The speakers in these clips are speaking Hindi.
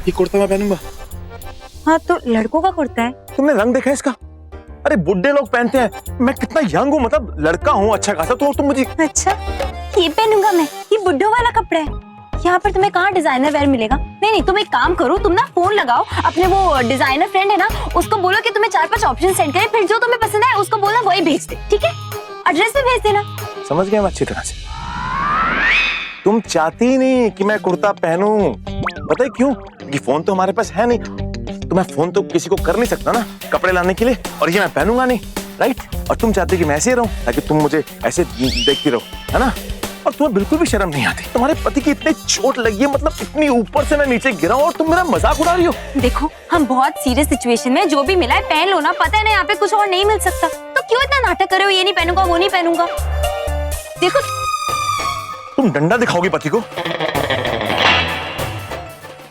ये कुर्ता मैं पहनूंगा। हाँ तो लड़कों का कुर्ता है। तुमने रंग देखा है इसका? अरे बुड्ढे लोग पहनते हैं, मैं कितना यंग हूँ, मतलब लड़का हूँ अच्छा खासा, तो तुम मुझे। अच्छा ये पहनूंगा मैं, ये बुड्ढों वाला कपड़ा है। यहाँ पर तुम्हें कहाँ डिजाइनर वेयर मिलेगा? नहीं तुम एक काम करो, तुम ना फोन लगाओ अपने वो डिजाइनर फ्रेंड है ना, उसको बोलो कि तुम्हें 4-5 ऑप्शन सेंड करे, फिर जो तुम्हें पसंद आए उसको बोलना वही भेज दे, ठीक है? एड्रेस भी भेज देना। समझ गया मैं अच्छी तरह से। तुम चाहती नहीं कि मैं कुर्ता पहनूं, पता है क्यों? क्योंकि फोन तो हमारे पास है नहीं, तो मैं फोन तो किसी को कर नहीं सकता ना कपड़े लाने के लिए, और ये मैं पहनूंगा नहीं, राइट? और तुम चाहते कि मैं ऐसे ही रहूं ताकि तुम मुझे ऐसे देखती रहो, है ना? और तुम्हें बिल्कुल भी शर्म नहीं आती। तुम्हारे पति की इतनी चोट लगी है, मतलब इतनी ऊपर से मैं नीचे गिरा हूं और तुम मेरा मजाक उड़ा रही हो। देखो हम बहुत सीरियस सिचुएशन में, जो भी मिला है पहन लो ना, पता है ना यहाँ पे कुछ और नहीं मिल सकता, तो क्यों इतना नाटक कर रहे हो? ये नहीं पहनूंगा वो नहीं पहनूंगा। देखो तुम डंडा दिखाओगी पति को?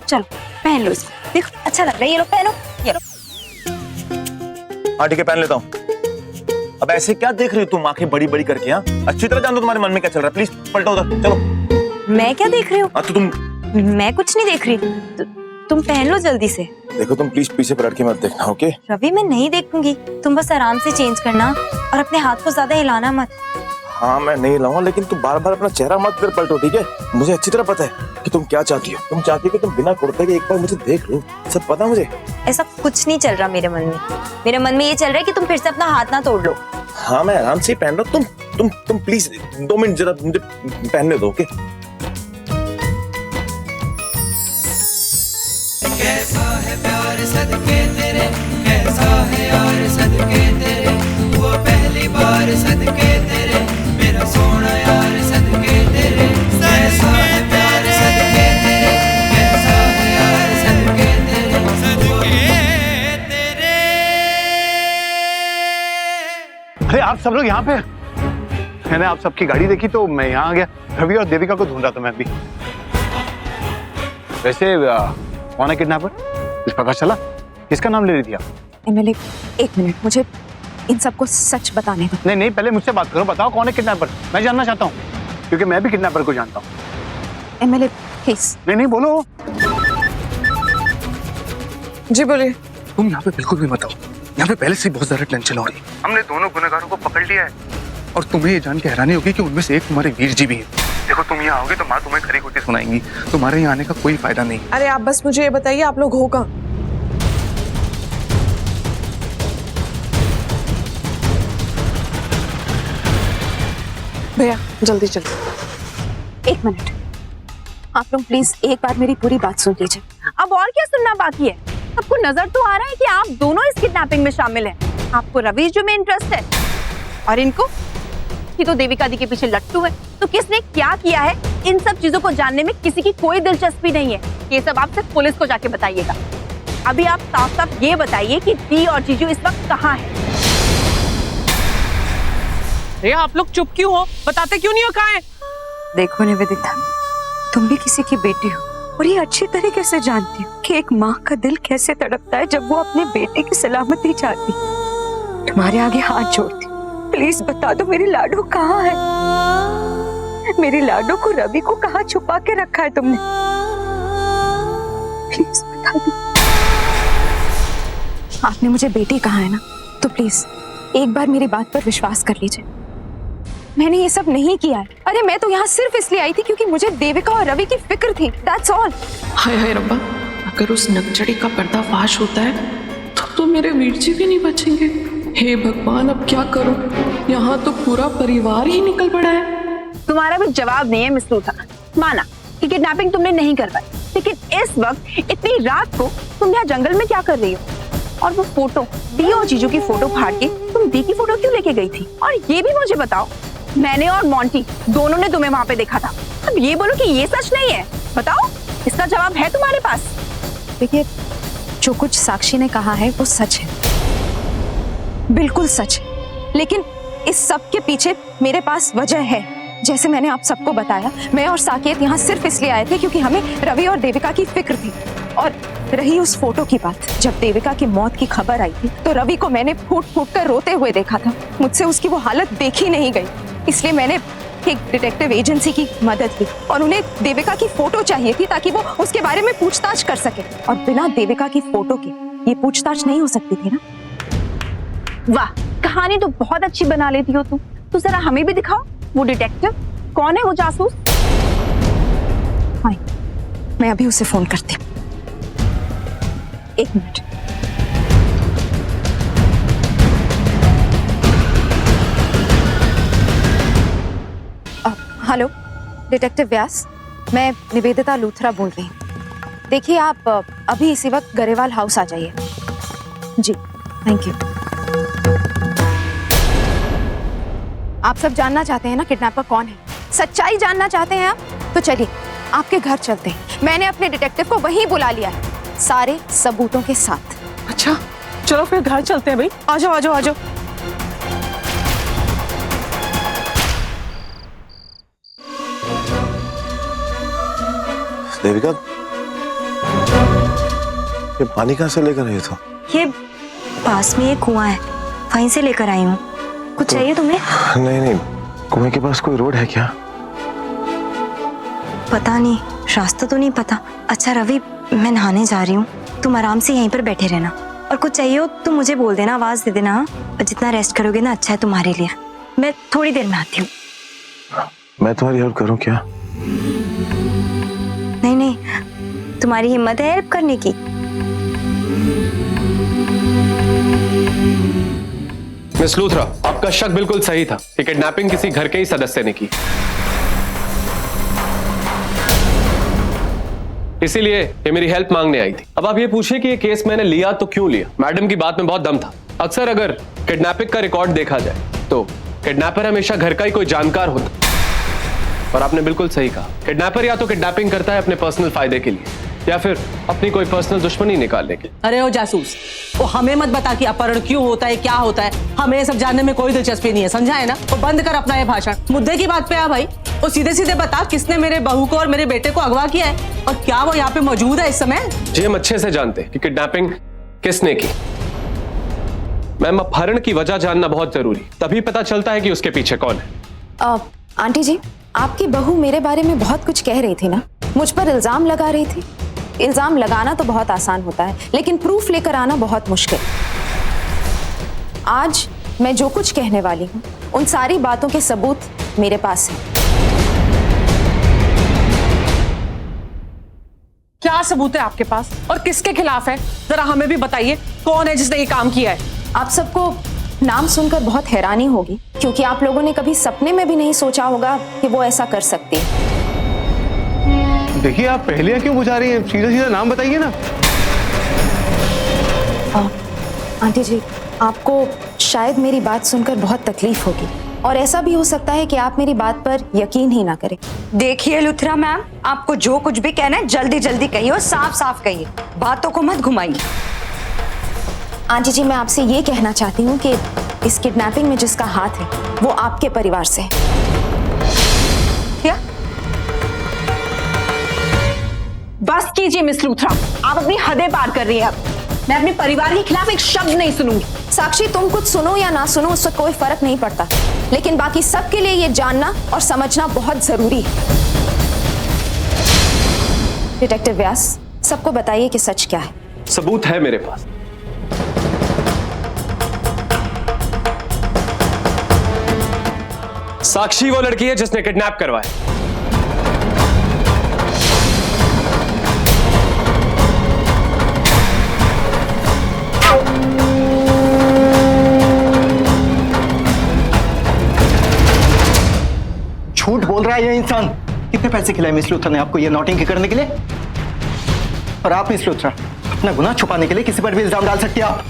चलो पहन लो इसको, देखो अच्छा लग रहा है, ये लो पहनो, ये लो। हाँ ठीक है पहन लेता हूँ। अब ऐसे क्या देख रही हो तुम आंखें बड़ी बड़ी करके? हाँ अच्छी तरह जान दो तुम्हारे मन में क्या चल रहा है, प्लीज पलटो उधर, चलो। मैं क्या देख रही हूँ? हाँ तो तुम। मैं कुछ नहीं देख रही, तुम पहन लो जल्दी से। देखो तुम प्लीज पीछे पलट के मत देखना, ओके? रवि मैं नहीं देखूंगी, तुम बस आराम से चेंज करना और अपने हाथ को ज्यादा हिलाना मत। हाँ मैं नहीं लाऊंगा, लेकिन तुम बार बार अपना चेहरा मत फिर पलटो, ठीक है? मुझे अच्छी तरह पता है कि तुम क्या चाहती हो। तुम चाहती हो कि तुम बिना कुर्ते के एक बार मुझे देख लो, सब पता मुझे। ऐसा कुछ नहीं चल रहा मेरे मन में, मेरे मन में ये चल रहा है कि तुम फिर से अपना हाथ ना तोड़ लो। हाँ मैं आराम से पहन रहा हूँ, तुम प्लीज 2 मिनट जरा मुझे पहनने दो, ओके? कैसा है प्यार सदके तेरे, कैसा है यार सदके तेरे, वो पहली बार सदके तेरे, मेरा सोना यार सदके तेरे। कैसा है प्यार सदके तेरे, कैसा है यार सदके तेरे, सदके तेरे। अरे आप सब लोग यहाँ पे? मैंने आप सबकी गाड़ी देखी तो मैं यहाँ आ गया। रवि और देविका को ढूंढ रहा था मैं भी। वैसे कौन है किडनैपर? कुछ पता चला? किसका नाम ले रही थी आप? एमएलए एक मिनट, मुझे इन सबको सच बताने दो। नहीं नहीं पहले मुझसे बात करो, बताओ कौन है किडनैपर, मैं जानना चाहता हूँ, क्योंकि मैं भी किडनैपर को जानता हूँ। MLA please. नहीं नहीं बोलो। जी बोलिए। तुम यहाँ पे बिल्कुल भी मत आओ, यहाँ पे पहले से बहुत ज्यादा टेंशन हो रही है। हमने दोनों गुनहगारों को पकड़ लिया है और तुम्हें ये जान के हैरानी होगी कि उनमें से एक तुम्हारे वीर जी भी है। देखो तुम यहाँ आओगे तो माँ तुम्हें खरी खोटी सुनाएंगी, तुम्हारे यहाँ आने का कोई फायदा नहीं। अरे आप बस मुझे ये बताइए आप लोग हो कहाँ? भैया जल्दी चलो। एक मिनट, आप लोग प्लीज एक बार मेरी पूरी बात सुन लीजिए। अब और क्या सुनना बाकी है? आपको नजर तो आ रहा है कि आप दोनों इस किडनैपिंग में शामिल हैं। आपको रवीश जो में इंटरेस्ट है और इनको कि तो देविका दी के पीछे लट्टू है। तो किसने क्या किया है इन सब चीजों को जानने में किसी की कोई दिलचस्पी नहीं है। ये सब आप सिर्फ पुलिस को जाके बताइएगा। अभी आप साफ साफ ये बताइए कि दी और जीजू इस वक्त कहाँ है? अरे आप लोग चुप क्यों हो? बताते क्यों नहीं हो कहाँ है? देखो निवेदिता, तुम भी किसी की बेटी हो और ये अच्छी तरीके से जानती हो कि एक माँ का दिल कैसे तड़पता है जब वो अपने बेटे की सलामती चाहती। तुम्हारे आगे हाथ जोड़ती, प्लीज बता दो मेरी लाडो कहाँ है? मेरी लाडो को रवि को कहाँ छुपा के रखा है तुमने? प्लीज बता दो। आपने मुझे बेटी कहा है ना, तो प्लीज एक बार मेरी बात पर विश्वास कर लीजिए। मैंने ये सब नहीं किया है। अरे मैं तो यहाँ सिर्फ इसलिए आई थी क्योंकि मुझे देविका और रवि की फिक्र थी। That's all। हाय हाय रब्बा, अगर उस नकचड़ी का पर्दाफाश होता है तो मेरे वीर जी भी नहीं बचेंगे। हे भगवान अब क्या करूं? यहाँ तो पूरा परिवार ही निकल पड़ा है। तुम्हारा भी जवाब नहीं है मिस लूथा। माना कि किडनैपिंग तुमने नहीं करवाई, लेकिन इस वक्त इतनी रात को तुम यहाँ जंगल में क्या कर रही हो? और वो फोटो, दी और जीजू की फोटो फाड़ के तुम दी की फोटो क्यों लेके गई थी? और ये भी मुझे बताओ, मैंने और मोंटी दोनों ने तुम्हें वहां पे देखा था। अब ये बोलो कि ये सच नहीं है। बताओ, इसका जवाब है तुम्हारे पास? देखिए, जो कुछ साक्षी ने कहा है वो सच है, बिल्कुल सच है। लेकिन इस सब के पीछे मेरे पास वजह है। जैसे मैंने आप सबको बताया, मैं और साकेत यहाँ सिर्फ इसलिए आए थे क्योंकि हमें रवि और देविका की फिक्र थी। और रही उस फोटो की बात, जब देविका की मौत की खबर आई थी तो रवि को मैंने फूट फूट कर रोते हुए देखा था। मुझसे उसकी वो हालत देखी नहीं गई, इसलिए मैंने एक डिटेक्टिव एजेंसी की मदद ली और उन्हें देविका की फोटो चाहिए थी ताकि वो उसके बारे में पूछताछ कर सके, और बिना देविका की फोटो के ये पूछताछ नहीं हो सकती थी ना। वाह, कहानी तो बहुत अच्छी बना लेती हो तुम। तो जरा हमें भी दिखाओ वो डिटेक्टिव कौन है, वो जासूस। हाँ, मैं अभी उसे फोन करती हूँ। एक मिनट। हेलो डिटेक्टिव व्यास, मैं निवेदिता लूथरा बोल रही हूँ। देखिए, आप अभी इसी वक्त गरेवाल हाउस आ जाइए। जी, थैंक यू। आप सब जानना चाहते हैं ना किडनैपर कौन है, सच्चाई जानना चाहते हैं आप? तो चलिए आपके घर चलते हैं। मैंने अपने डिटेक्टिव को वहीं बुला लिया है, सारे सबूतों के साथ। अच्छा चलो फिर घर चलते हैं भाई। आ जाओ आ जाओ आ जाओ। देविका, ये पानी कहाँ से लेकर आई हो? ये पास में एक कुआं है, वहीं से लेकर आई हूँ। कुछ चाहिए तुम्हें? नहीं नहीं, कुएं के पास कोई रोड है क्या? पता नहीं, रास्ता तो नहीं पता। अच्छा रवि, मैं नहाने जा रही हूँ, तुम आराम से यहीं पर बैठे रहना, और कुछ चाहिए हो तो मुझे बोल देना, आवाज दे देना। और जितना रेस्ट करोगे ना अच्छा है तुम्हारे लिए। मैं थोड़ी देर में आती हूँ। मैं तुम्हारी हेल्प करूँ क्या? नहीं नहीं, तुम्हारी हिम्मत है हेल्प करने की? मिस लूथरा, आपका शक बिल्कुल सही था कि किडनैपिंग किसी घर के ही सदस्य ने की। इसीलिए ये मेरी हेल्प मांगने आई थी। अब आप ये पूछिए कि ये केस मैंने लिया तो क्यों लिया। मैडम की बात में बहुत दम था। अक्सर अगर किडनैपिंग का रिकॉर्ड देखा जाए तो किडनैपर हमेशा घर का ही कोई जानकार होता। और आपने बिल्कुल सही कहा, किडनैपर या तो किडनैपिंग करता है अपने पर्सनल फायदे के लिए या फिर अपनी कोई पर्सनल दुश्मनी निकालने के लिए। अरे ओ जासूस, वो हमें मत बता कि अपहरण क्यों होता है, क्या होता है। हमें ये सब जानने में कोई दिलचस्पी नहीं है, समझा है ना? तो बंद कर अपना ये भाषण, मुद्दे की बात पे आ भाई। वो सीधे सीधे बता किसने मेरे बहू को और मेरे बेटे को अगवा किया है, और क्या वो यहाँ पे मौजूद है इस समय? जी हम अच्छे से जानते हैं कि किडनैपिंग किसने की। मैम, अपहरण की वजह जानना बहुत जरूरी, तभी पता चलता है कि उसके पीछे कौन है। आंटी जी, आपकी बहू मेरे बारे में बहुत कुछ कह रही थी ना, मुझ पर इल्जाम लगा रही थी। इल्जाम लगाना तो बहुत आसान होता है, लेकिन प्रूफ लेकर आना बहुत मुश्किल। आज मैं जो कुछ कहने वाली हूँ उन सारी बातों के सबूत मेरे पास हैं। क्या सबूत है आपके पास और किसके खिलाफ है? जरा हमें भी बताइए, कौन है जिसने ये काम किया है? आप सबको नाम सुनकर बहुत हैरानी होगी, क्योंकि आप लोगों ने कभी सपने में भी नहीं सोचा होगा कि वो ऐसा कर सकती है। देखिए, आप पहले क्यों बुझा रही हैं? सीधा सीधा नाम बताइए ना। आंटी जी, आपको शायद मेरी बात सुनकर बहुत तकलीफ होगी, और ऐसा भी हो सकता है कि आप मेरी बात पर यकीन ही ना करें। देखिए लुथरा मैम, आपको जो कुछ भी कहना है जल्दी जल्दी कहिए और साफ साफ कहिए, बातों को मत घुमाइए। आंटी जी, मैं आपसे ये कहना चाहती हूँ कि इस किडनैपिंग में जिसका हाथ है वो आपके परिवार से है। क्या? बस कीजिए मिस लूथरा, आप अपनी हदें पार कर रही हैं। अब मैं अपने परिवार के खिलाफ एक शब्द नहीं सुनूंगी। साक्षी, तुम कुछ सुनो या ना सुनो उससे कोई फर्क नहीं पड़ता, लेकिन बाकी सबके लिए ये जानना और समझना बहुत जरूरी है। डिटेक्टिव व्यास, सबको बताइए कि सच क्या है। सबूत है मेरे पास। साक्षी वो लड़की है जिसने किडनैप करवाया। झूठ बोल रहा है ये इंसान। कितने पैसे खिलाए मिस लूथरा ने आपको ये नौटंकी करने के लिए? और आप मिस लूथरा अपना गुनाह छुपाने के लिए किसी पर भी इल्जाम डाल सकती हैं आप।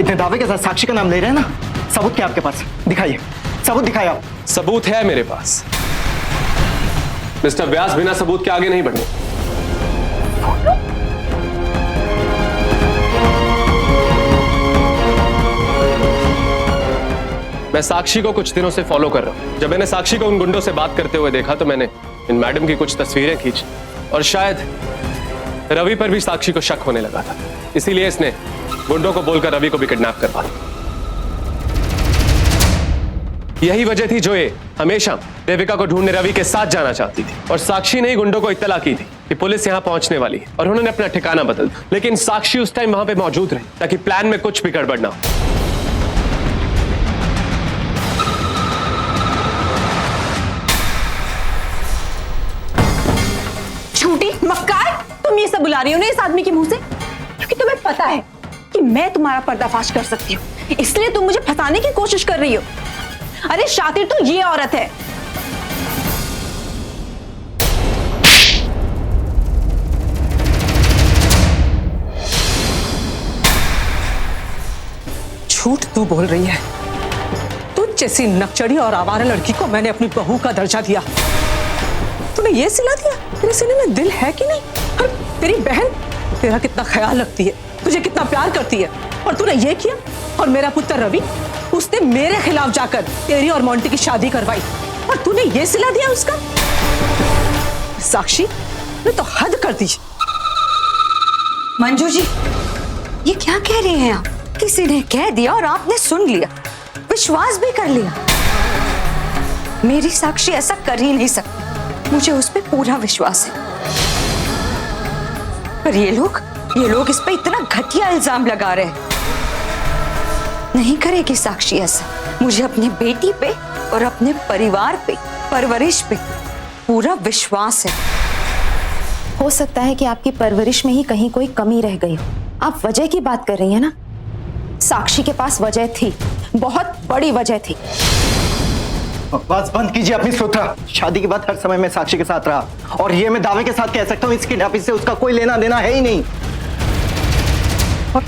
इतने दावे के साथ साक्षी का नाम ले रहे हैं ना, सबूत क्या आपके पास? दिखाइए, सबूत दिखाइए आप। सबूत है मेरे पास मिस्टर व्यास, बिना सबूत के आगे नहीं बढ़ने। मैं साक्षी को कुछ दिनों से फॉलो कर रहा हूं। जब मैंने साक्षी को उन गुंडों से बात करते हुए देखा तो मैंने इन मैडम की कुछ तस्वीरें खींची, और शायद रवि पर भी साक्षी को शक होने लगा था। इसीलिए इसने गुंडों को बोलकर रवि को भी किडनैप करवा दिया। यही वजह थी जो ये हमेशा देविका को ढूंढने रवि के साथ जाना चाहती थी। और साक्षी ने ही गुंडों को इत्तला की थी कि पुलिस यहाँ पहुंचने वाली है और उन्होंने अपना ठिकाना बदल दिया। लेकिन साक्षी उस टाइम वहां पे मौजूद रही ताकि प्लान में कुछ भी गड़बड़ ना हो। झूठी मक्कार, तुम ये सब बुला रही हो ना इस आदमी के मुंह से, क्योंकि तुम्हें पता है कि मैं तुम्हारा पर्दाफाश कर सकती हूँ, इसलिए तुम मुझे फंसाने की कोशिश कर रही हो। अरे शातिर तो ये औरत है। झूठ तू बोल रही है। तू जैसी नकचड़ी और आवारा लड़की को मैंने अपनी बहू का दर्जा दिया, तूने ये सिला दिया? तेरे सीने में दिल है कि नहीं? और तेरी बहन तेरा कितना ख्याल रखती है, तुझे कितना प्यार करती है, और तूने ये किया। और मेरा पुत्र रवि, उसने मेरे खिलाफ जाकर तेरी और मोंटी की शादी करवाई और तूने ये सिला दिया उसका। साक्षी ने तो हद कर दी। मंजू जी, ये क्या कह रहे हैं आप? किसी ने कह दिया और आपने सुन लिया, विश्वास भी कर लिया। मेरी साक्षी ऐसा कर ही नहीं सकती, मुझे उस पर पूरा विश्वास है। पर ये लोग इस पे इतना घटिया इल्जाम लगा रहे हैं। नहीं करेगी साक्षी ऐसा। मुझे अपनी बेटी पे और अपने परिवार पे, परवरिश पे पूरा विश्वास है। हो सकता है कि आपकी परवरिश में ही कहीं कोई कमी रह गई हो। आप वजह की बात कर रही हैं ना? साक्षी के पास वजह थी, बहुत बड़ी वजह थी। बस बंद कीजिए अपनी श्रोता। शादी के बाद हर समय मैं साक्षी के साथ रहा, और ये मैं दावे के साथ कह सकता हूँ इस किडनैपिंग से उसका कोई लेना देना है ही नहीं। और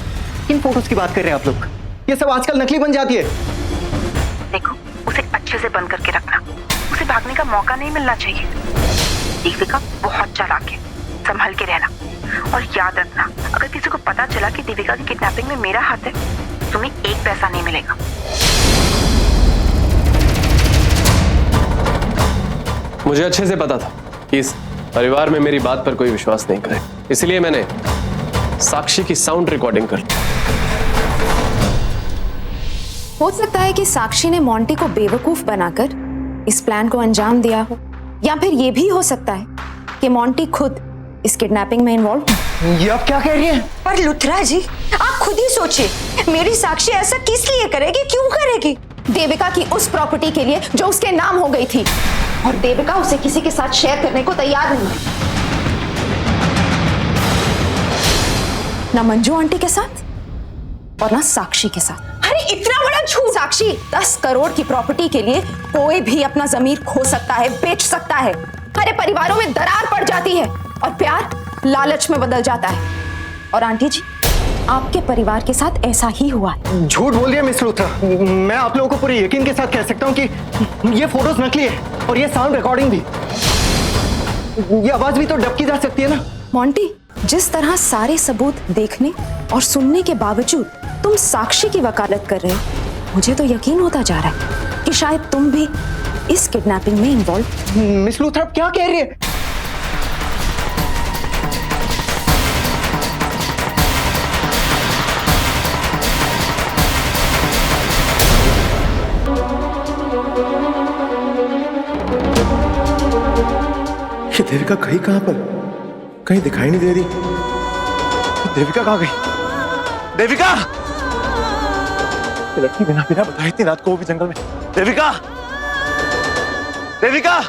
किन फोटोज की बात कर रहे हैं आप लोग? ये सब आजकल नकली बन जाती है। देखो, उसे अच्छे से बंद करके रखना, उसे भागने का मौका नहीं मिलना चाहिए। देविका बहुत चालाक है, संभल के रहना। और याद रखना, अगर किसी को पता चला कि देविका की किडनैपिंग में मेरा हाथ है, तुम्हें एक पैसा नहीं मिलेगा। मुझे अच्छे से पता था कि इस परिवार में मेरी बात पर कोई विश्वास नहीं करे, इसलिए मैंने साक्षी की साउंड रिकॉर्डिंग कर ली। हो सकता है कि साक्षी ने मोंटी को बेवकूफ बनाकर इस प्लान को अंजाम दिया हो, या फिर यह भी हो सकता है कि मोंटी खुद इस किडनैपिंग में इन्वॉल्व हो। ये आप क्या कह रही हैं? पर लुथरा जी, आप खुद ही सोचिए, मेरी साक्षी ऐसा किस लिए करेगी, क्यों करेगी? देविका की उस प्रॉपर्टी के लिए जो उसके नाम हो गई थी, और देविका उसे किसी के साथ शेयर करने को तैयार नहीं है, ना मंजू आंटी के साथ और ना साक्षी के साथ। अरे इतना बड़ा झूठ! साक्षी, 10 करोड़ की प्रॉपर्टी के लिए कोई भी अपना जमीर खो सकता है, बेच सकता है। हरे परिवारों में दरार पड़ जाती है और प्यार लालच में बदल जाता है। और आंटी जी, आपके परिवार के साथ ऐसा ही हुआ है। झूठ बोल रही है मिस लूथरा। मैं आप लोगों को पूरे यकीन के साथ कह सकता हूँ कि ये फोटोज नकली है, और ये साउंड रिकॉर्डिंग भी। ये आवाज भी तो डब की जा सकती है ना। मोंटी, जिस तरह सारे सबूत देखने और सुनने के बावजूद तुम साक्षी की वकालत कर रहे हो, मुझे तो यकीन होता जा रहा है कि शायद तुम भी इस किडनैपिंग में इन्वॉल्व। मिस लूथरा क्या कह रही है? ये देविका गई कहां पर? कहीं दिखाई नहीं दे रही। देविका कहां गई? देविका! ये लड़की बिना बताए इतनी रात को वो भी जंगल में। देविका! देविका!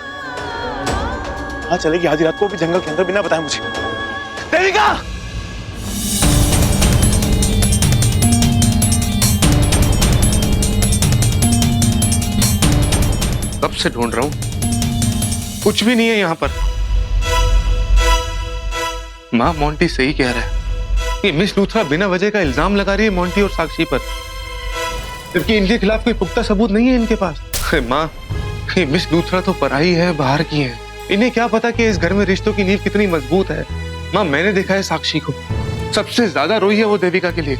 कहां चलेगी आधी रात को भी जंगल के अंदर बिना बताए मुझे? देविका! कब से ढूंढ रहा हूं, कुछ भी नहीं है यहाँ पर। माँ, मोंटी सही कह रहा है। ये मिस लूथरा बिना वजह का इल्जाम लगा रही है मोंटी और साक्षी पर, जबकि इनके खिलाफ कोई पुख्ता सबूत नहीं है इनके पास। माँ, ये मिस लूथरा तो पराई है, बाहर की है। इन्हें क्या पता कि इस घर में रिश्तों की नींव कितनी मजबूत है। माँ, मैंने देखा है साक्षी को, सबसे ज्यादा रोई है वो देविका के लिए।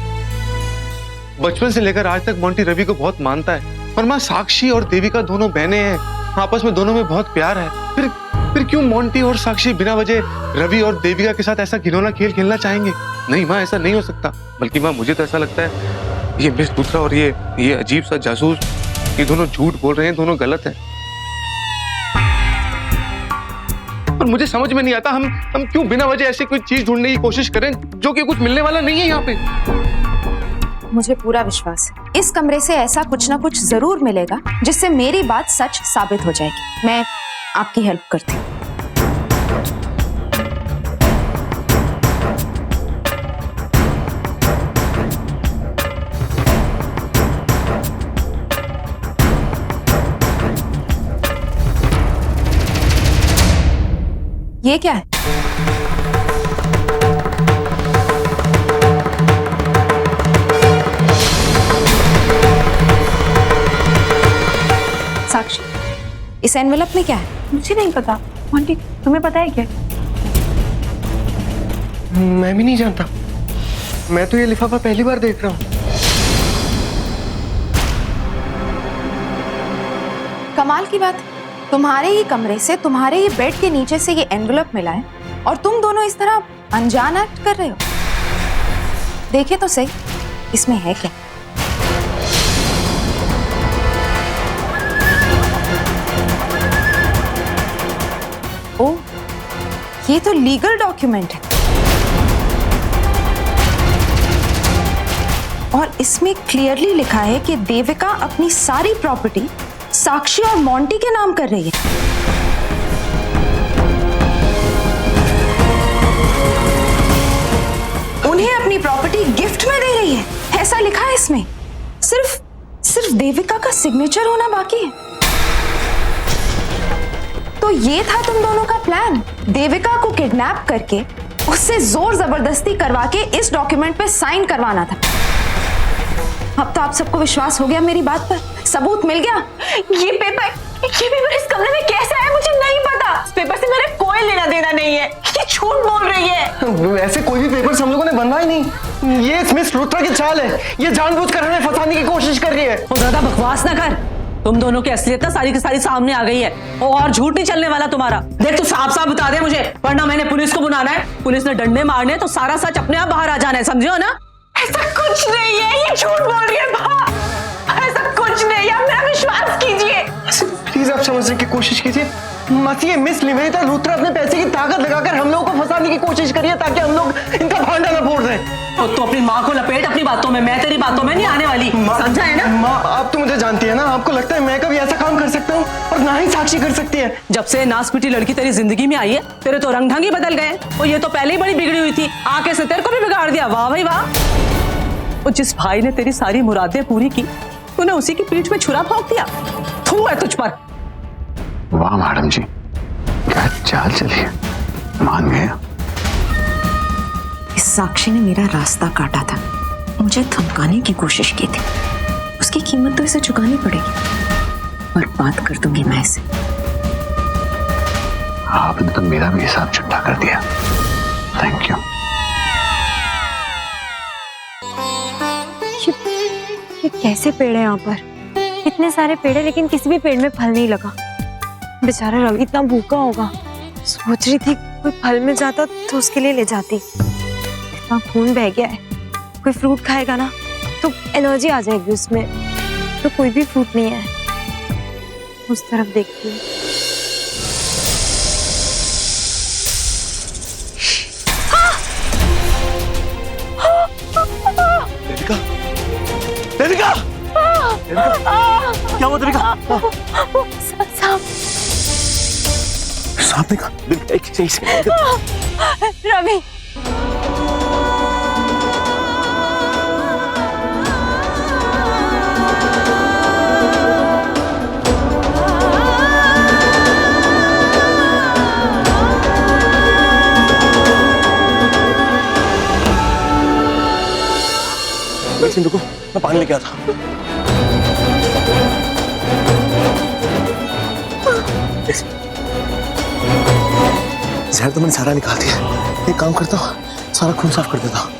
बचपन से लेकर आज तक मोंटी रवि को बहुत मानता है। और माँ, साक्षी और देविका दोनों बहनें हैं, आपस में दोनों में बहुत प्यार है। फिर क्यों मोंटी और साक्षी बिना वजह रवि और देविका के साथ ऐसा घिनौना खेल खेलना चाहेंगे? नहीं माँ, ऐसा नहीं हो सकता। बल्कि माँ, मुझे तो ऐसा लगता है ये मिस लूथरा और ये अजीब सा जासूस ये दोनों झूठ बोल रहे हैं, दोनों गलत हैं। और मुझे समझ में नहीं आता हम क्यों बिना वजह ऐसी कोई चीज ढूंढने की कोशिश करें जो कि कुछ मिलने वाला नहीं है यहाँ पे। मुझे पूरा विश्वास है इस कमरे से ऐसा कुछ ना कुछ जरूर मिलेगा जिससे मेरी बात सच साबित हो जाएगी। मैं आपकी हेल्प करती हूँ। ये क्या है? साक्षी, इस एनवेलप में क्या है? मुझे नहीं पता। आंटी तुम्हें पता है क्या? मैं भी नहीं जानता, मैं तो ये लिफाफा पहली बार देख रहा हूँ। कमाल की बात, तुम्हारे ही कमरे से, तुम्हारे ही बेड के नीचे से ये एनवेलप मिला है और तुम दोनों इस तरह अनजान एक्ट कर रहे हो। देखे तो सही इसमें है क्या। ओ, ये तो लीगल डॉक्यूमेंट है और इसमें क्लियरली लिखा है कि देविका अपनी सारी प्रॉपर्टी साक्षी और मोंटी के नाम कर रही है। उन्हें अपनी प्रॉपर्टी गिफ्ट में दे रही है, ऐसा लिखा है इसमें। सिर्फ देविका का सिग्नेचर होना बाकी है। तो ये था तुम दोनों का प्लान, देविका को किडनैप करके उससे जोर जबरदस्ती करवा के इस डॉक्यूमेंट पे साइन करवाना था। अब तो आप सबको विश्वास हो गया मेरी बात पर, सबूत मिल गया। ये पेपर इस कमरे में कैसे आया मुझे नहीं पता। इस पेपर से मेरा कोई लेना देना नहीं है। ये झूठ बोल रही है। ऐसे कोई भी पेपर हम लोगों ने बनवाए नहीं। ये मिस रुद्रा की चाल है, ये जानबूझकर हमें फंसाने की कोशिश कर रही है। और ज्यादा बकवास ना कर, तुम दोनों की असलियत ना सारी की सारी सामने आ गई है और झूठ नहीं चलने वाला तुम्हारा। देख तू साफ साफ बता दे मुझे, वरना मैंने पुलिस को बुलाना है। पुलिस ने डंडे मारने हैं तो सारा सच अपने आप बाहर आ जाना है, समझो ना। ऐसा कुछ नहीं है, ये झूठ बोल रही है। ऐसा कुछ नहीं है, आप मेरा विश्वास कीजिए। प्लीज आप समझने की कोशिश कीजिए। मासी, ये मिस निवेदिता रुद्रा अपने पैसे की ताकत लगाकर हम लोगों को फंसाने की कोशिश करिए ताकि हम लोग इनका भांडा न फोड़ दें। तो अपनी माँ को लपेट अपनी बातों में, मैं तेरी बातों में नहीं आने वाली, समझा है ना। माँ, आप तो मुझे जानती है ना, आपको लगता है मैं कभी ऐसा काम कर सकता हूँ? और ना ही साक्षी कर सकती है। जब से नास पिटी लड़की तेरी जिंदगी में आई है, तेरे तो रंग ढंग ही बदल गए। और ये तो पहले ही बड़ी बिगड़ी हुई थी, आके से तेरे को भी बिगाड़ दिया। वाह भाई वाह। और जिस भाई ने तेरी सारी मुरादें पूरी की, तूने उसी की पीठ में छुरा भोंक दिया। थू है तुझ पर। वाह मैडम जी, क्या चाल चली है, मान गया। इस साक्षी ने मेरा रास्ता काटा था, मुझे धमकाने की कोशिश की थी। उसकी कीमत तो इसे चुकानी पड़ेगी और बात कर दूंगी मैं इसे। आपने तो मेरा भी हिसाब छुट्टा कर दिया, थैंक यू। ये कैसे पेड़ है यहाँ पर? इतने सारे पेड़ है लेकिन किसी भी पेड़ में फल नहीं लगा। बेचारा रवि इतना भूखा होगा। सोच रही थी कोई फल मिल जाता तो उसके लिए ले जाती। इतना खून बह गया है, कोई फ्रूट खाएगा ना तो एनर्जी आ जाएगी उसमें। तो कोई भी फ्रूट नहीं है। उस तरफ देखती हूँ। देविका, क्या हुआ देविका? सांप देखा? एक सेकंड। रवि, रुको, मैं पानी लेके आता। जहर तो मैंने सारा निकाल दिया। एक काम करता हूँ, सारा खून साफ कर देता हूँ।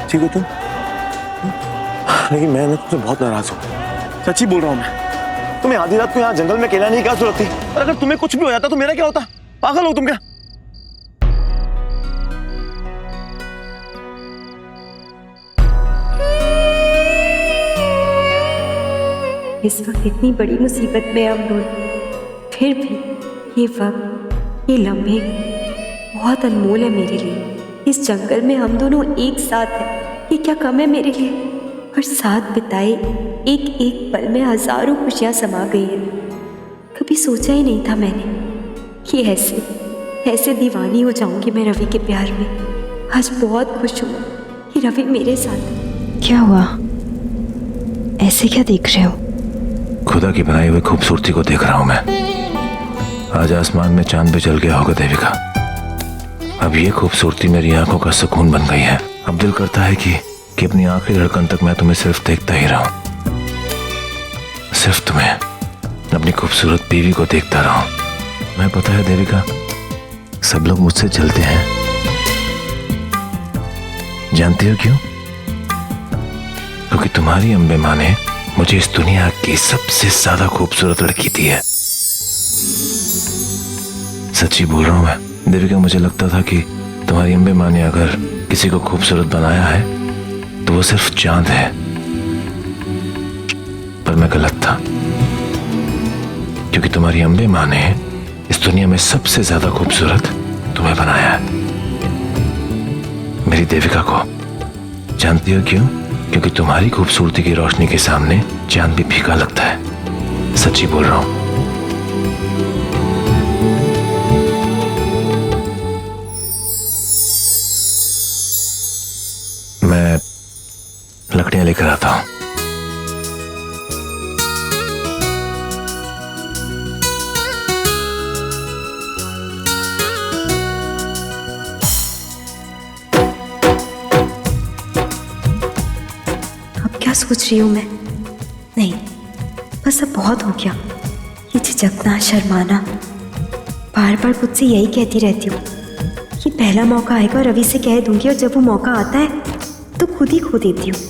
ठीक हो तुम? लेकिन मैं ना तुमसे बहुत नाराज हूँ, सच्ची बोल रहा हूँ मैं। तुम्हें आधी रात को यहाँ जंगल में अकेला नहीं क्या जरूरत थी? और अगर तुम्हें कुछ भी हो जाता तो मेरा क्या होता? पागल हो तुम क्या? इस वक्त इतनी बड़ी मुसीबत में हम दोनों, फिर भी ये वक्त, ये लम्हे बहुत अनमोल है मेरे लिए। इस जंगल में हम दोनों एक साथ हैं, ये क्या कम है मेरे लिए? और साथ बिताए एक एक पल में हजारों खुशियां समा गई हैं। कभी सोचा ही नहीं था मैंने कि ऐसे दीवानी हो जाऊंगी मैं रवि के प्यार में। आज बहुत खुश हूँ कि रवि मेरे साथ है। क्या हुआ? ऐसे क्या देख रहे हो? खुदा की बनाई हुई खूबसूरती को देख रहा हूं मैं। आज आसमान में चांद भी जल गया होगा देविका। अब ये खूबसूरती मेरी आंखों का सुकून बन गई है। अब दिल करता है कि अपनी आखिरी धड़कन तक मैं तुम्हें सिर्फ देखता ही रहूं, सिर्फ तुम्हें, अपनी खूबसूरत बीवी को देखता रहूं। मैं पता है देविका, सब लोग मुझसे जलते हैं। जानती हो क्यों? क्योंकि तुम्हारी अम्बे माँ ने मुझे इस दुनिया की सबसे ज्यादा खूबसूरत लड़की दी है। सच्ची बोल रहा हूं मैं देविका। मुझे लगता था कि तुम्हारी अम्बे माँ ने अगर किसी को खूबसूरत बनाया है तो वो सिर्फ चांद है, पर मैं गलत था। क्योंकि तुम्हारी अम्बे माँ ने इस दुनिया में सबसे ज्यादा खूबसूरत तुम्हें बनाया है, मेरी देविका को। जानती हो क्यों? क्योंकि तुम्हारी खूबसूरती की रोशनी के सामने चांद भी फीका लगता है। सच्ची बोल रहा हूं। मैं लकड़ियां लेकर आता हूं। क्या सोच रही हूँ मैं? नहीं, बस अब बहुत हो गया। ये झिझकना, शर्माना, बार बार खुद से यही कहती रहती हूँ कि पहला मौका आएगा और रवि से कह दूंगी, और जब वो मौका आता है तो खुद ही खो देती हूँ।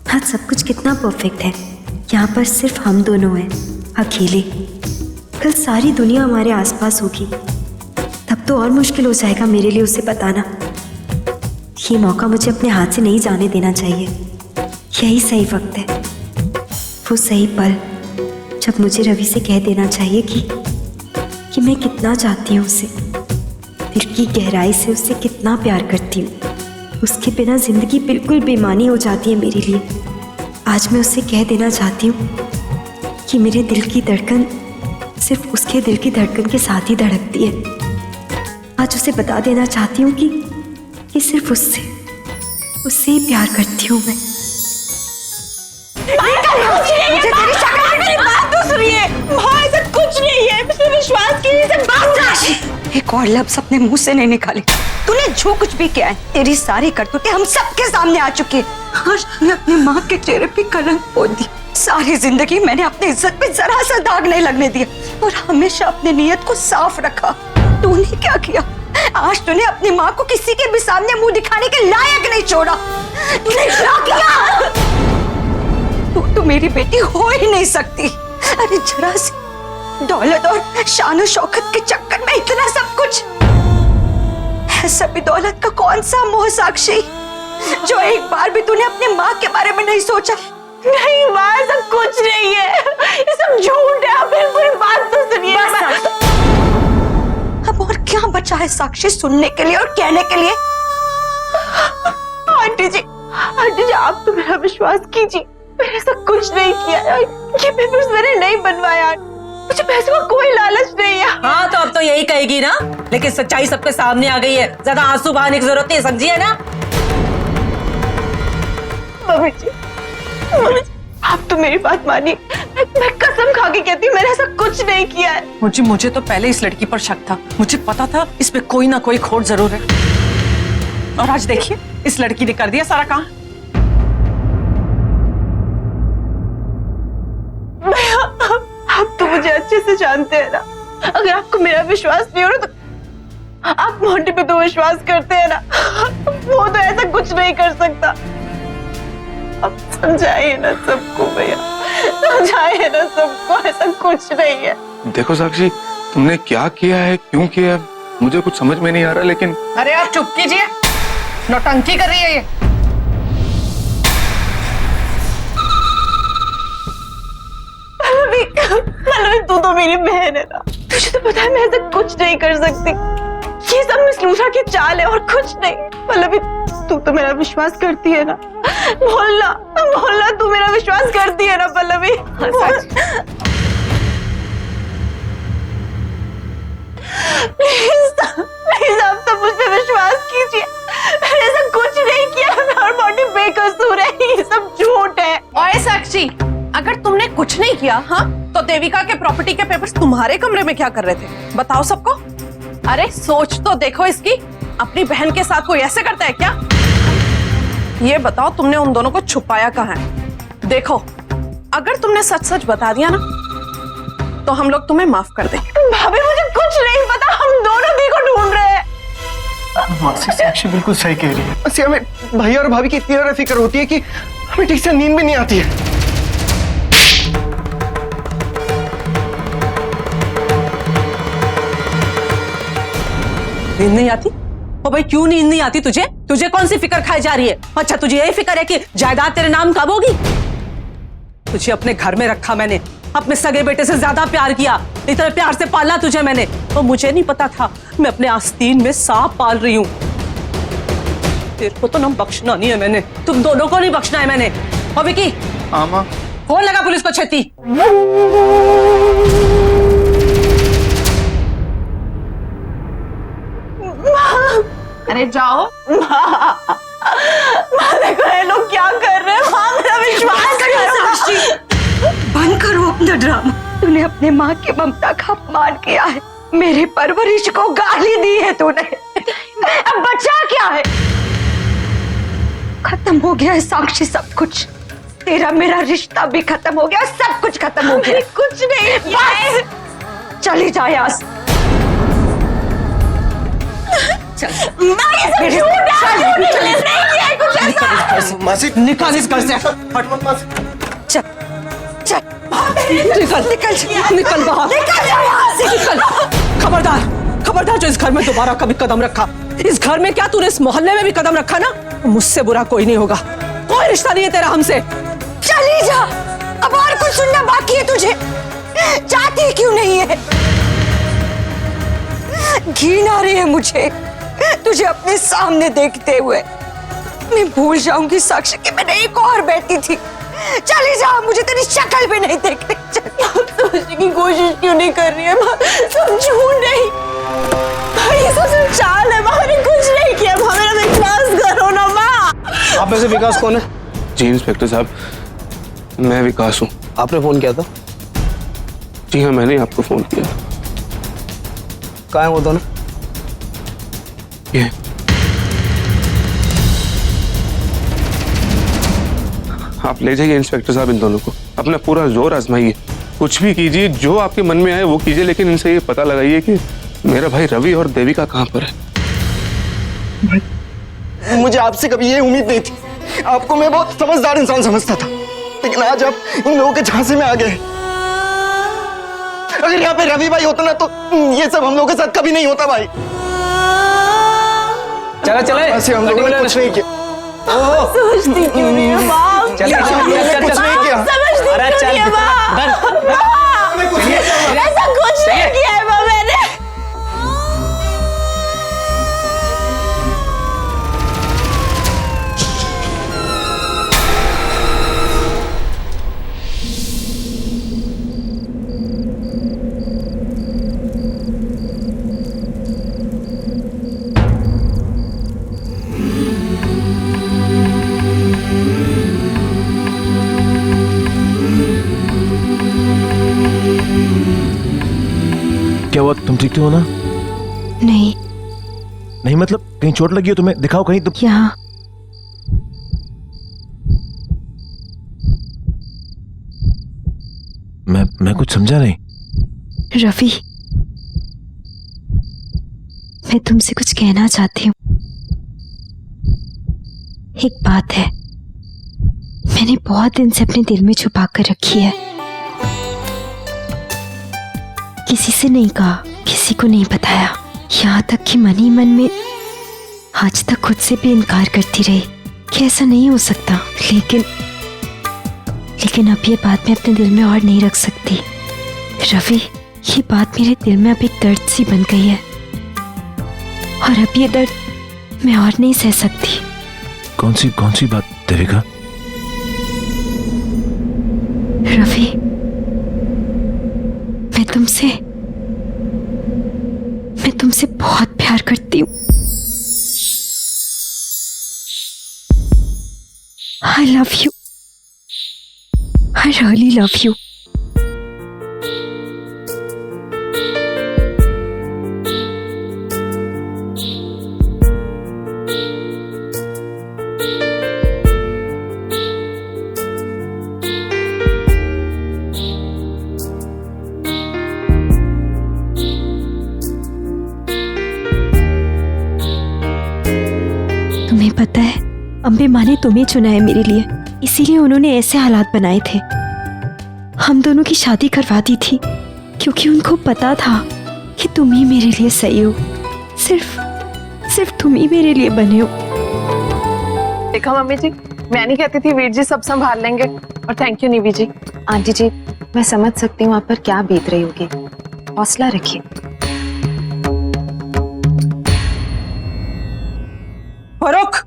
आज सब कुछ कितना परफेक्ट है। यहाँ पर सिर्फ हम दोनों हैं, अकेले। कल सारी दुनिया हमारे आसपास होगी, तब तो और मुश्किल हो जाएगा मेरे लिए उसे बताना। ये मौका मुझे अपने हाथ से नहीं जाने देना चाहिए। यही सही वक्त है, वो सही पल जब मुझे रवि से कह देना चाहिए कि मैं कितना चाहती हूँ उसे, दिल की गहराई से उससे कितना प्यार करती हूँ। उसके बिना जिंदगी बिल्कुल बेमानी हो जाती है मेरे लिए। आज मैं उससे कह देना चाहती हूँ कि मेरे दिल की धड़कन सिर्फ उसके दिल की धड़कन के साथ ही धड़कती है। आज उसे बता देना चाहती हूँ कि सिर्फ उससे ही प्यार करती हूँ मैं। मुझे तेरी शक्ल मेरी बात तो सुनिए। माँ, ऐसा कुछ नहीं है, मुझे विश्वास कीजिए। से बात एक और लफ्ज अपने मुंह से नहीं निकाले। तूने जो कुछ भी किया है, तेरी सारी करतूतें हम सबके सामने आ चुकी है। आज तूने अपनी माँ के चेहरे पे कलंक पोत दी। सारी जिंदगी मैंने अपनी इज्जत पे जरा सा दाग नहीं लगने दिया और हमेशा अपनी नीयत को साफ रखा। तूने क्या किया? आज तूने अपनी माँ को किसी के भी सामने मुंह दिखाने के लायक नहीं छोड़ा। तूने क्या किया? तू तो मेरी बेटी हो ही नहीं सकती। अरे जरा सी दौलत और शान और शौकत के चक्कर में इतना सब कुछ। ऐसा भी दौलत का कौन सा मोह साक्षी जो एक बार भी तूने अपनी माँ के बारे में नहीं सोचा? नहीं माँ, ऐसा कुछ नहीं है, ये सब झूठ है। आप पूरी बात तो सुनिए। अब और क्या बचा है साक्षी सुनने के लिए और कहने के लिए? आंटी जी आप तो मेरा विश्वास कीजिए, मैंने ऐसा कुछ नहीं किया। ये पेपर्स मैंने नहीं बनवाया, मुझे पैसों का कोई लालच नहीं है। हाँ तो अब तो यही कहेगी ना, लेकिन सच्चाई सबके सामने आ गई है। ज्यादा आंसू बहाने की जरूरत नहीं, समझिए ना। मम्मी जी आप तो मेरी बात मानिए। मैं कसम खा के कहती हूँ मैंने ऐसा कुछ नहीं किया है। मुझे तो पहले इस लड़की पर शक था। मुझे पता था इस पे कोई ना कोई खोट जरूर है, और आज देखिए इस लड़की ने कर दिया सारा काम। आप तो मुझे अच्छे से जानते हैं ना, अगर आपको मेरा विश्वास नहीं हो रहा तो आप मोंटी पे तो विश्वास करते हैं ना। वो तो ऐसा कुछ नहीं कर सकता। अब समझाइए ना सबको भैया। समझाए ना सबको, ऐसा कुछ नहीं है। देखो साक्षी, तुमने क्या किया है, क्यों किया है, मुझे कुछ समझ में नहीं आ रहा, लेकिन अरे आप चुप कीजिए, नौटंकी कर रही है ये। पल्लवी तू तो मेरी बहन है ना, तुझे तो पता है मैं ऐसा कुछ नहीं कर सकती। ये सब मिसलूसा की चाल है और कुछ नहीं। पल्लवी तू तो मेरा विश्वास करती है ना, बोलना बोलना, तू मेरा विश्वास करती है ना पल्लवी? प्लीज प्लीज आप तो मुझ पे विश्वास कीजिए, मैंने ऐसा कुछ नहीं किया, मेरा बॉडी बेकसूर है, ये सब झूठ है। ओए साक्षी, अगर तुमने कुछ नहीं किया हाँ, तो देविका के प्रॉपर्टी के पेपर्स तुम्हारे कमरे में क्या कर रहे थे, बताओ सबको। अरे सोच तो देखो इसकी, अपनी बहन के साथ कोई ऐसे करता है क्या? ये बताओ तुमने उन दोनों को छुपाया कहाँ है? देखो अगर तुमने सच सच बता दिया ना, तो हम लोग तुम्हें माफ कर देंगे। भाभी मुझे कुछ नहीं पता, हम दोनों दी को ढूंढ रहे हैं। मासी साक्षी बिल्कुल सही कह रही है। बस हमें भैया और भाभी की इतनी ज्यादा फिक्र होती है कि हमें ठीक से नींद भी नहीं आती है। नींद नहीं आती? ओ भाई क्यों नींद नहीं आती तुझे? तुझे कौन सी फिक्र खाई जा रही है? अच्छा तुझे यही फिक्र है कि जायदाद तेरे नाम कब होगी? तुझे अपने घर में रखा मैंने, अपने सगे बेटे से ज्यादा प्यार किया, इतने प्यार से पाला तुझे मैंने, तो मुझे नहीं पता था मैं अपने आस्तीन में सांप पाल रही हूँ। तेरे को तो ना बख्शना नहीं है मैंने, तुम दोनों को नहीं बख्शना है मैंने। और विकी आमा फोन लगा पुलिस को छेती। अरे जाओ। देखो ये लोग क्या कर रहे हैं, माँ मेरा विश्वास करो। बंद करो अपना ड्रामा। तूने अपने माँ की ममता का अपमान किया है, मेरे परवरिश को गाली दी है तूने, अब बचा क्या है? खत्म हो गया है साक्षी सब कुछ, तेरा मेरा रिश्ता भी खत्म हो गया, सब कुछ खत्म हो गया। कुछ नहीं बस चली जा यहाँ से। मासी निकाल इस घर से, चल चल निकल निकल निकल बाहर, निकल। खबरदार खबरदार, जो इस घर में दोबारा कभी कदम रखा, इस घर में क्या तूने इस मोहल्ले में भी कदम रखा ना, मुझसे बुरा कोई नहीं होगा, कोई रिश्ता नहीं है तेरा हमसे। चली जा, अब और कुछ सुनना बाकी है तुझे? चाहती क्यों नहीं है? घिन आ रही है मुझे तुझे अपने सामने देखते हुए। मैं भूल जाऊंगी साक्षी कि मैंने एक और बेटी थी। चली जा, मुझे तेरी शक्ल भी नहीं देखनी। सोचने की कोशिश क्यों नहीं कर रही है माँ? तुम झूठ नहीं, ये सब चाल है माँ, मैंने कुछ नहीं किया माँ, मेरा विश्वास करो ना माँ। आप में से विकास कौन है? जी इंस्पेक्टर साहब, मैं विकास हूँ। आपने फोन किया था? जी हाँ, मैंने आपको फोन किया। कहाँ है वो दोनों? ये आप ले जाइए इंस्पेक्टर साहब इन दोनों को, अपना पूरा जोर आजमाइए, कुछ भी कीजिए, जो आपके मन में आए वो कीजिए, लेकिन इनसे ये पता लगाइए कि मेरा भाई रवि और देविका कहाँ पर है। मुझे आपसे कभी ये उम्मीद नहीं थी, आपको मैं बहुत समझदार इंसान समझता था, लेकिन आज आप इन लोगों के झांसे में आ गए। अगर यहाँ पे रवि भाई होता ना तो ये सब हम लोगों के साथ कभी नहीं होता भाई। चला चले, ऐसे हम लोगों ने कुछ नहीं किया। सोचती क्यों नहीं है माँ? कुछ नहीं किया। समझती क्यों नहीं है माँ? ऐसा कुछ नहीं किया है माँ मैंने। क्या हुआ, तुम ठीक तो हो ना? नहीं नहीं मतलब कहीं चोट लगी हो तुम्हें? दिखाओ कहीं तुम। यहाँ मैं कुछ समझा नहीं। रवि, मैं तुमसे कुछ कहना चाहती हूँ। एक बात है, मैंने मैंने बहुत दिन से अपने दिल में छुपा कर रखी है। किसी से नहीं कहा, किसी को नहीं बताया, यहाँ तक कि मन ही मन में आज तक खुद से भी इनकार करती रही कि ऐसा नहीं हो सकता। लेकिन अब ये बात मैं अपने दिल में और नहीं रख सकती। रवि, ये बात मेरे दिल में अब एक दर्द सी बन गई है और अब ये दर्द मैं और नहीं सह सकती। कौन सी बात देविका? रवि, मैं तुमसे बहुत प्यार करती हूँ। I love you. I really love you. तुम्हें पता है, अम्बे माँ ने तुम्हें चुना है मेरे लिए, इसीलिए उन्होंने ऐसे हालात बनाए थे। हम दोनों की शादी करवा दी थी क्योंकि उनको पता था कि तुम ही मेरे लिए सही हो। सिर्फ तुम ही मेरे लिए बने हो। देखा मम्मी जी, मैं नहीं कहती थी वीर जी सब संभाल लेंगे। और थैंक यू निवी जी। आंटी जी, मैं समझ सकती हूँ आप पर क्या बीत रही होगी, हौसला रखिए। फरुख,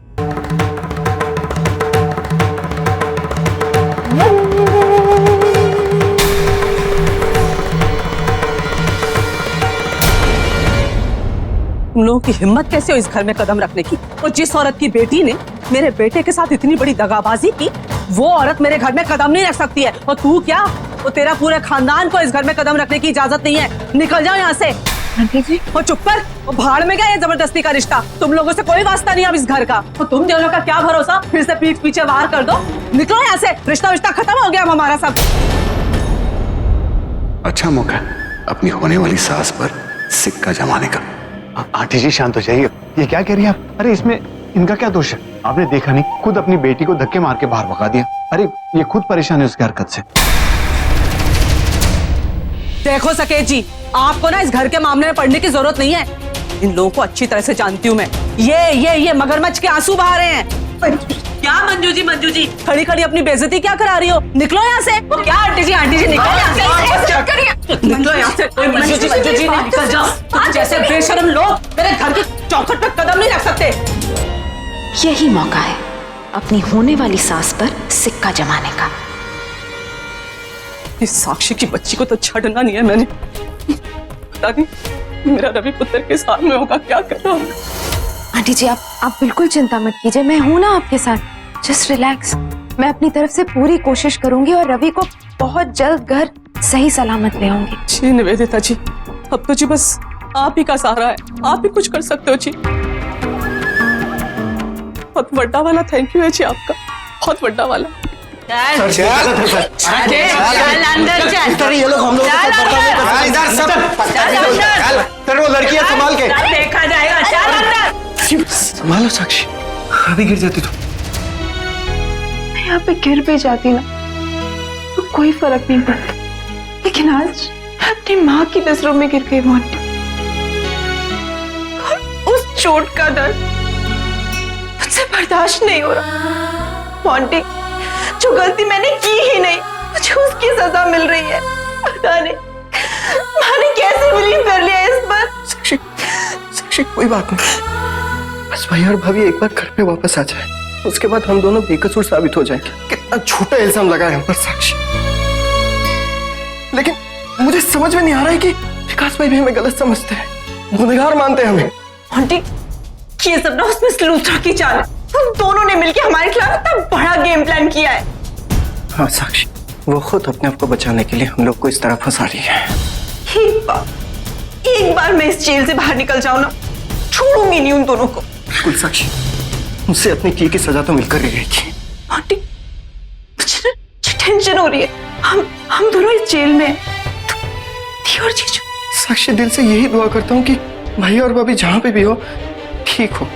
तुम लोगों की हिम्मत कैसे हो इस घर में कदम रखने की? और जिस औरत की बेटी ने मेरे बेटे के साथ इतनी बड़ी दगाबाजी की, वो औरत मेरे घर में कदम नहीं रख सकती है। और तू क्या, वो तेरा पूरे खानदान को इस घर में कदम रखने की इजाजत नहीं है। निकल जाओ यहाँ से। आंटी जी, वो चुप कर, वो भाड़ में गया ये जबरदस्ती का रिश्ता। तुम लोगों से कोई वास्ता नहीं अब इस घर का। और तुम दोनों का क्या भरोसा, फिर से पीठ पीछे वार कर दो। निकलो यहाँ से, रिश्ता खत्म हो गया अब हमारा सब। अच्छा मौका है अपनी होने वाली सास पर सिक्का जमाने का। आंटी जी शांत हो जाइए, ये क्या कह रही हैं आप? अरे इसमें इनका क्या दोष है? आपने देखा नहीं, खुद अपनी बेटी को धक्के मार के बाहर भगा दिया। अरे ये खुद परेशान है उसकी हरकत से। देखो सकेत जी, आपको ना इस घर के मामले में पढ़ने की जरूरत नहीं है। इन लोगों को अच्छी तरह से जानती हूँ मैं। ये मगरमच्छ के आंसू बहा रहे हैं। क्या मंजू जी खड़ी खड़ी अपनी बेइज्जती क्या करा रही हो? निकलो यहाँ से। क्या आंटी जी निकलो यहाँ से। निकलो यहाँ से। कोई मंजू जी निकल जाओ। तुम जैसे बेशर्म लोग मेरे घर की चौखट पर कदम नहीं रख सकते। यही मौका है अपनी होने वाली सास पर सिक्का जमाने का। इस साक्षी की बच्ची को तो छड़ना नहीं है मैंने। पता नहीं मेरा रवि पुत्र के सामने होगा क्या कर रहा हूँ। आंटी जी, आप बिल्कुल चिंता मत कीजिए, मैं हूं ना आपके साथ। Just relax. मैं अपनी तरफ से पूरी कोशिश करूंगी और रवि को बहुत जल्द घर सही सलामत ले आऊंगी। जी निवेदिता जी, अब तो जी बस आप ही का सहारा है, आप ही कुछ कर सकते हो जी। बहुत बड़ा वाला थैंक यू है जी आपका, बहुत बड़ा वाला। ये लोग हम लोग वो लड़कियां संभाल के देखा जाएगा। संभालो साक्षी, अभी गिर जाती तो। मैं यहाँ पे गिर भी जाती ना तो कोई फर्क नहीं पड़ता, लेकिन आज मैं अपनी माँ की नजरों में गिर गई मोंटी। और उस चोट का दर्द मुझसे बर्दाश्त नहीं हो रहा। मोंटी, जो गलती मैंने की ही नहीं, मुझे उसकी सजा मिल रही है। पता नहीं माँ ने कैसे बिलीव कर लिया इस पर। साक्षी कोई बात नहीं, बस भाई और भाभी एक बार घर पे वापस आ जाए, उसके बाद हम दोनों बेकसूर साबित हो जाएंगे। कितना छोटा इल्जाम लगा है हम पर साक्षी। लेकिन मुझे समझ में नहीं आ रहा है कि विकास भाई भी हमें गलत समझते हैं, गुनहगार मानते हैं हमें। आंटी, ये सब ना उसमें स्लूथा की चाल है। तुम दोनों ने मिलकर हमारे खिलाफ इतना बड़ा गेम प्लान किया है। हाँ साक्षी, वो खुद अपने आप को बचाने के लिए हम लोग को इस तरह फंसा रही है। एक बार मैं इस जेल से बाहर निकल जाऊं ना, छोड़ूंगी नहीं उन दोनों को। बिल्कुल साक्षी, मुझसे अपनी की सजा तो मिलकर ही रहेगी। आंटी, मुझे ना टेंशन हो रही है। हम दोनों इस जेल में हैं। और जीजू। साक्षी, दिल से यही दुआ करता हूँ कि भैया और भाभी जहाँ पे भी हो ठीक हो,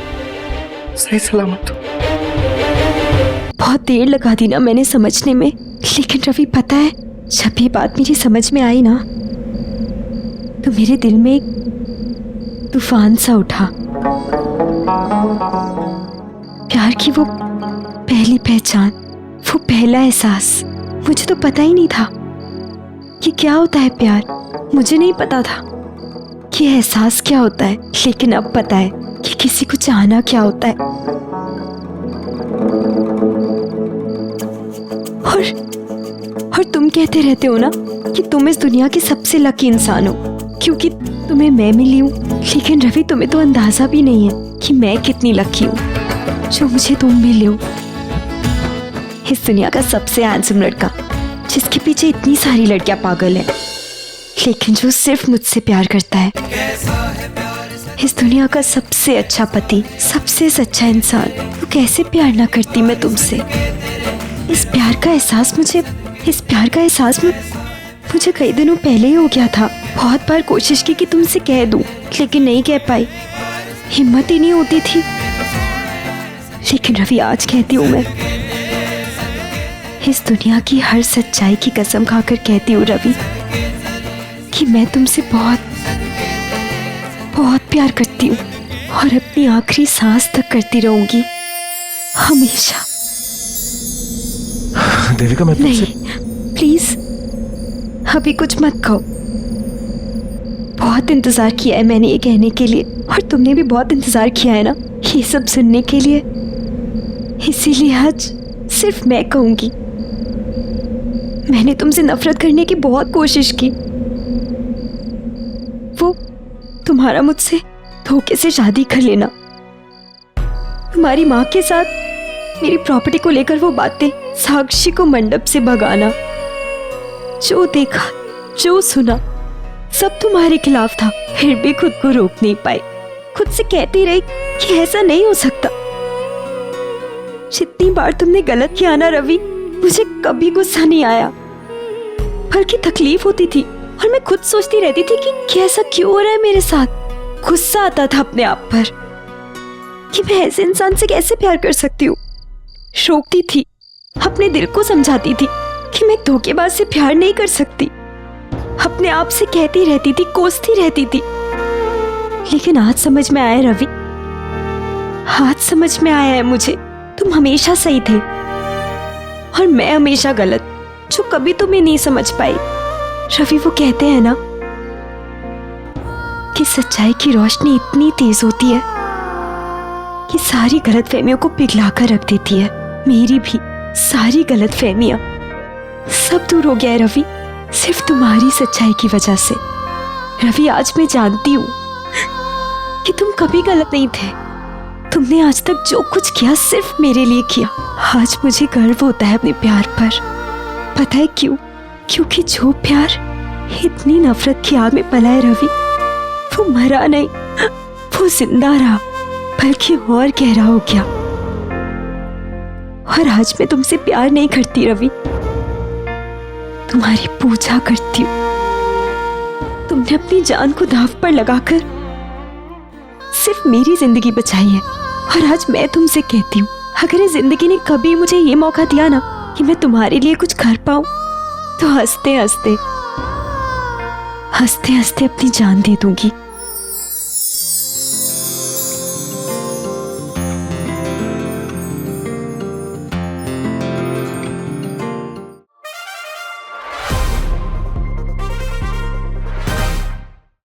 सही सलामत हो। बहुत देर लगा दी ना मैंने समझने में, लेकिन रवि पता है जब ये बात मेरी समझ में आई ना तो मेरे दिल में एक तूफान सा उठा। प्यार की वो पहली पहचान, वो पहला एहसास, मुझे तो पता ही नहीं था कि क्या होता है प्यार। मुझे नहीं पता था कि एहसास क्या होता है, लेकिन अब पता है कि किसी को चाहना क्या होता है। और तुम कहते रहते हो ना कि तुम इस दुनिया के सबसे लकी इंसान हो क्योंकि तुम्हें मैं मिली हूँ, लेकिन रवि तुम्हें तो अंदाजा भी नहीं है कि मैं कितनी लकी हूँ जो मुझे तुम मिले हो। इस दुनिया का सबसे हैंडसम लड़का जिसके पीछे इतनी सारी लड़कियां पागल हैं, लेकिन जो सिर्फ मुझसे प्यार करता है। इस दुनिया का सबसे अच्छा पति, सबसे सच्चा इंसान, तो कैसे प्यार ना करती मैं तुमसे। इस प्यार का एहसास मुझे कई दिनों पहले ही हो गया था। बहुत बार कोशिश की कि तुमसे कह दूं, लेकिन नहीं कह पाई, हिम्मत ही नहीं होती थी। लेकिन रवि आज कहती हूँ मैं, इस दुनिया की हर सच्चाई की कसम खाकर कहती हूँ रवि कि मैं तुमसे बहुत बहुत प्यार करती हूँ और अपनी आखिरी सांस तक करती रहूंगी, हमेशा। देविका मैं तुमसे नहीं, प्लीज अभी कुछ मत कहो। बहुत इंतजार किया है मैंने ये कहने के लिए, और तुमने भी बहुत इंतजार किया है ना ये सब सुनने के लिए, इसीलिए आज सिर्फ मैं कहूंगी। मैंने तुमसे नफरत करने की बहुत कोशिश की। वो तुम्हारा मुझसे धोखे से शादी कर लेना, तुम्हारी माँ के साथ मेरी प्रॉपर्टी को लेकर वो बातें, साक्षी को मंडप से भगाना, जो देखा जो सुना सब तुम्हारे खिलाफ था, फिर भी खुद को रोक नहीं पाई। खुद से कहती रही कि ऐसा नहीं हो सकता। जितनी बार तुमने गलत किया ना रवि, मुझे कभी गुस्सा नहीं आया, बल्कि तकलीफ होती थी। और मैं खुद सोचती रहती थी कि ऐसा क्यों हो रहा है मेरे साथ। गुस्सा आता था अपने आप पर कि मैं ऐसे इंसान से कैसे प्यार कर सकती हूँ। रोकती थी, अपने दिल को समझाती थी कि मैं धोखेबाज से प्यार नहीं कर सकती। अपने आप से कहती रहती थी, कोसती रहती थी। लेकिन आज समझ में आया रवि, आज समझ में आया है मुझे, तुम हमेशा सही थे और मैं हमेशा गलत, जो कभी तुम्हें नहीं समझ पाई। रवि वो कहते हैं ना कि सच्चाई की रोशनी इतनी तेज होती है कि सारी गलतफहमियों को पिघलाकर रख देती है। मेरी भी सारी गलतफहमियां, सब दूर हो गया है रवि, सिर्फ तुम्हारी सच्चाई की वजह से। रवि आज मैं जानती हूँ कि तुम कभी गलत नहीं थे। तुमने आज तक जो कुछ किया सिर्फ मेरे लिए किया। आज मुझे गर्व होता है अपने प्यार पर। पता है क्यों? क्योंकि जो प्यार इतनी नफरत की आग में पला है रवि, वो मरा नहीं, वो जिंदा रहा, बल्कि और गहरा हो गया। और आज मैं तुमसे प्यार नहीं करती रवि, तुम्हारी पूजा करती हूँ। तुमने अपनी जान को दांव पर लगाकर सिर्फ मेरी जिंदगी बचाई है, और आज मैं तुमसे कहती हूँ, अगर इस जिंदगी ने कभी मुझे ये मौका दिया ना कि मैं तुम्हारे लिए कुछ कर पाऊं, तो हंसते हंसते अपनी जान दे दूंगी।